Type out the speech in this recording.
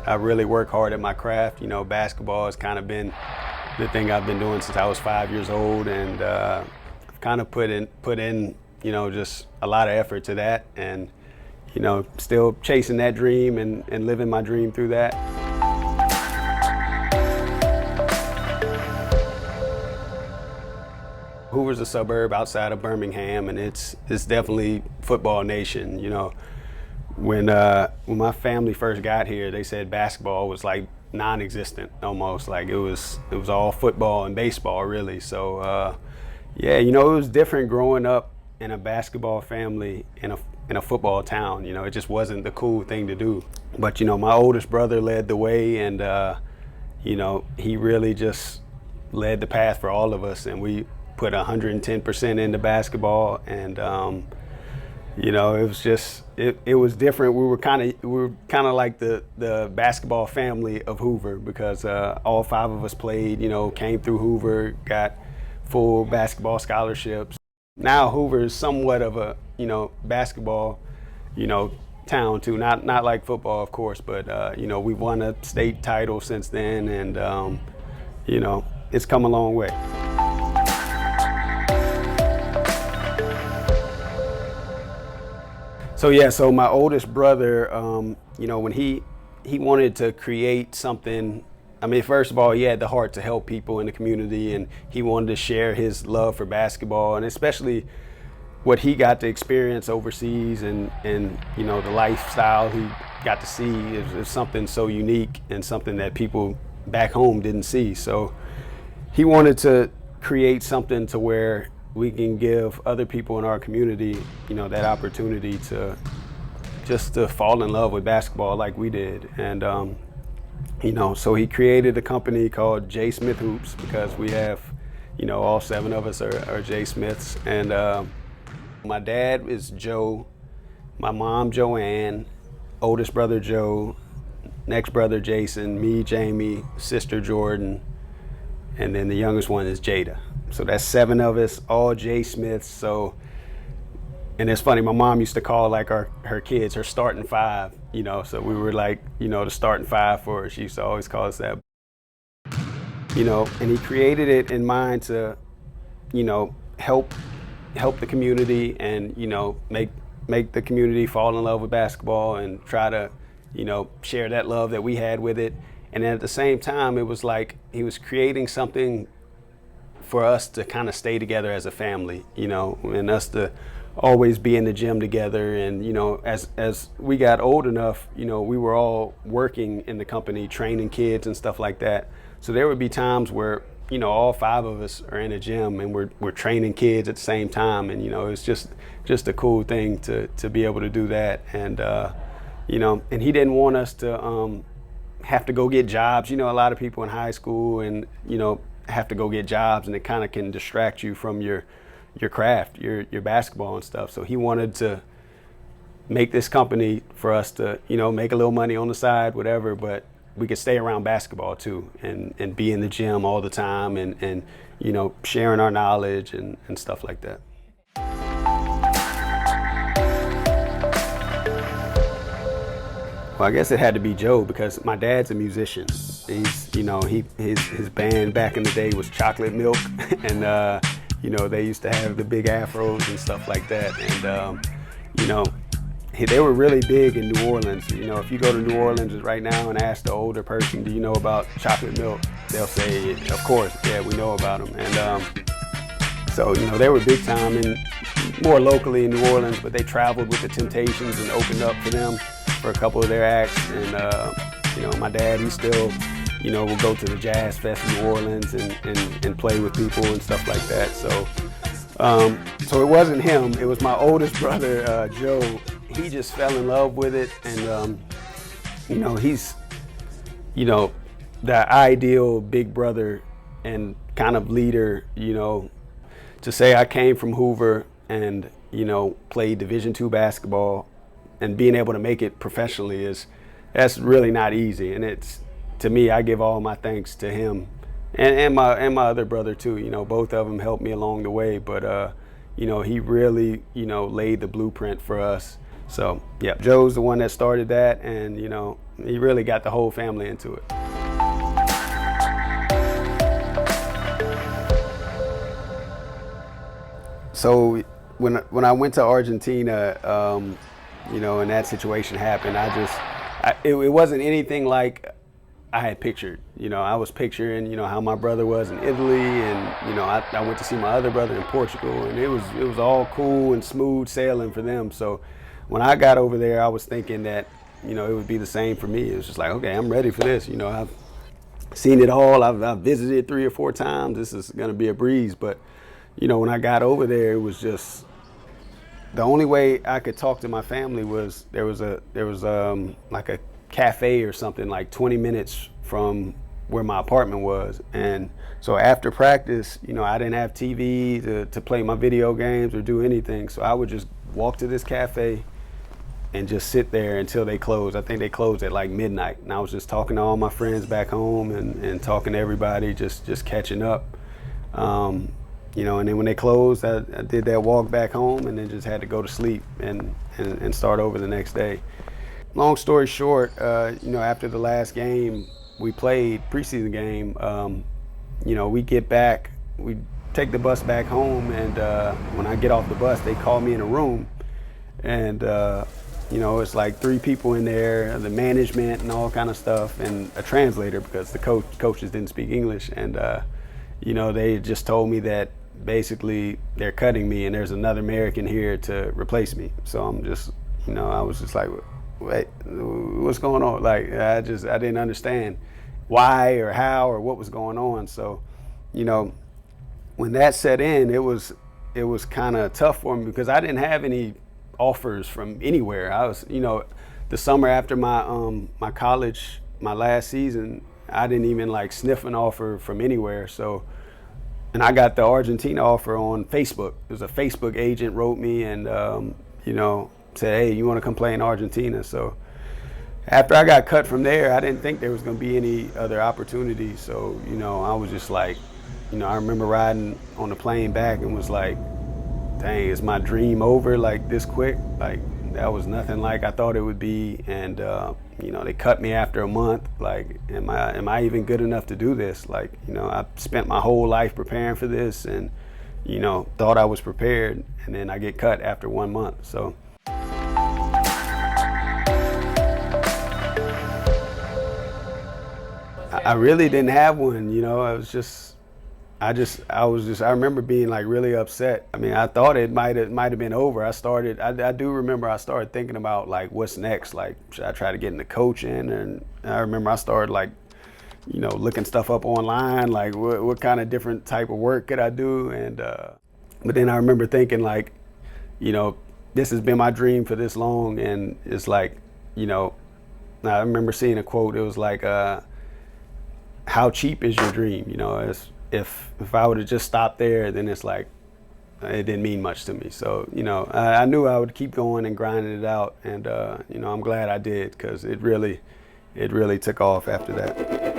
I really work hard at my craft. You know, basketball has kind of been the thing I've been doing since I was 5 years old, and I've kind of put in, you know, just a lot of effort to that, and you know, still chasing that dream and living my dream through that. Hoover's a suburb outside of Birmingham, and it's definitely football nation. You know, when my family first got here, they said basketball was like non-existent almost. Like it was all football and baseball really. So yeah, you know, it was different growing up in a basketball family in a football town. You know, it just wasn't the cool thing to do. But you know, my oldest brother led the way, and you know, he really just led the path for all of us, and we put 110% into basketball, and you know, it was just it was different. We were kind of like the basketball family of Hoover, because all 5 of us played. You know, came through Hoover, got full basketball scholarships. Now Hoover is somewhat of a, you know, basketball, you know, town too. Not like football, of course, but you know, we've won a state title since then, and you know, it's come a long way. So yeah, so my oldest brother, you know, when he wanted to create something. I mean, first of all, he had the heart to help people in the community, and he wanted to share his love for basketball, and especially what he got to experience overseas, and you know, the lifestyle he got to see is something so unique and something that people back home didn't see. So he wanted to create something to where we can give other people in our community, you know, that opportunity to just to fall in love with basketball like we did. And you know, so he created a company called J. Smith Hoops, because we have, you know, all 7 of us are J. Smiths. And my dad is Joe, my mom Joanne, oldest brother Joe, next brother Jason, me Jamie, sister Jordan, and then the youngest one is Jada. So that's 7 of us, all J. Smiths. So, and it's funny, my mom used to call like her kids her starting 5, you know, so we were like, you know, the starting 5 for her. She used to always call us that. You know, and he created it in mind to, you know, help the community, and, you know, make the community fall in love with basketball, and try to, you know, share that love that we had with it. And then at the same time, it was like he was creating something for us to kind of stay together as a family, you know, and us to always be in the gym together. And you know, as we got old enough, you know, we were all working in the company, training kids and stuff like that. So there would be times where, you know, all 5 of us are in a gym, and we're training kids at the same time, and you know, it's just a cool thing to be able to do that. And you know, and he didn't want us to have to go get jobs. You know, a lot of people in high school, and you know, have to go get jobs, and it kind of can distract you from your craft, your basketball and stuff. So he wanted to make this company for us to, you know, make a little money on the side, whatever, but we could stay around basketball too, and be in the gym all the time, and you know, sharing our knowledge and stuff like that. Well, I guess it had to be Joe, because my dad's a musician. He's, you know, his band back in the day was Chocolate Milk, and you know, they used to have the big afros and stuff like that. And you know, they were really big in New Orleans. You know, if you go to New Orleans right now and ask the older person, do you know about Chocolate Milk? They'll say, of course, yeah, we know about them. And so, you know, they were big time and more locally in New Orleans, but they traveled with the Temptations and opened up for them for a couple of their acts. And you know, my dad, he still, you know, will go to the Jazz Fest in New Orleans and play with people and stuff like that. So it wasn't him, it was my oldest brother, Joe. He just fell in love with it, and you know, he's, you know, the ideal big brother and kind of leader. You know, to say I came from Hoover and, you know, played Division II basketball and being able to make it professionally that's really not easy. And it's, to me, I give all my thanks to him and my other brother too. You know, both of them helped me along the way, but you know, he really, you know, laid the blueprint for us. So yeah, Joe's the one that started that, and you know, he really got the whole family into it. So when I went to Argentina, you know, and that situation happened, it wasn't anything like I had pictured. You know, I was picturing, you know, how my brother was in Italy, and you know, I went to see my other brother in Portugal, and it was all cool and smooth sailing for them. So when I got over there, I was thinking that, you know, it would be the same for me. It was just like, okay, I'm ready for this. You know, I've seen it all. I've visited 3 or 4 times. This is gonna be a breeze. But you know, when I got over there, it was just the only way I could talk to my family was there was like a cafe or something like 20 minutes from where my apartment was. And so after practice, you know, I didn't have TV to play my video games or do anything. So I would just walk to this cafe and just sit there until they closed. I think they closed at like midnight. And I was just talking to all my friends back home and talking to everybody, just catching up. You know, and then when they closed, I did that walk back home and then just had to go to sleep and start over the next day. Long story short, you know, after the last game we played, preseason game, you know, we get back, we take the bus back home, and when I get off the bus, they call me in a room, and you know, it's like 3 people in there, the management and all kind of stuff, and a translator because the coaches didn't speak English, and you know, they just told me that basically they're cutting me and there's another American here to replace me. So I'm just, you know, I was just like, wait, what's going on? Like, I didn't understand why or how or what was going on. So, you know, when that set in, it was kind of tough for me because I didn't have any offers from anywhere. I was, you know, the summer after my college, my last season, I didn't even like sniff an offer from anywhere. So, and I got the Argentina offer on Facebook. It was a Facebook agent wrote me and, you know, said, hey, you want to come play in Argentina? So after I got cut from there, I didn't think there was going to be any other opportunities. So, you know, I was just like, you know, I remember riding on the plane back and was like, dang, is my dream over like this quick? Like, that was nothing like I thought it would be. And, you know, they cut me after a month. Like, am I even good enough to do this? Like, you know, I spent my whole life preparing for this and, you know, thought I was prepared. And then I get cut after 1 month. So. I really didn't have one, you know. I remember being like really upset. I mean, I thought it might have been over. I do remember I started thinking about like what's next. Like, should I try to get into coaching? And I remember I started like, you know, looking stuff up online, like what kind of different type of work could I do? And but then I remember thinking like, you know, this has been my dream for this long, and it's like, you know, I remember seeing a quote. It was like, how cheap is your dream? You know, if I would have just stopped there, then it's like, it didn't mean much to me. So, you know, I knew I would keep going and grinding it out. And, you know, I'm glad I did because it really took off after that.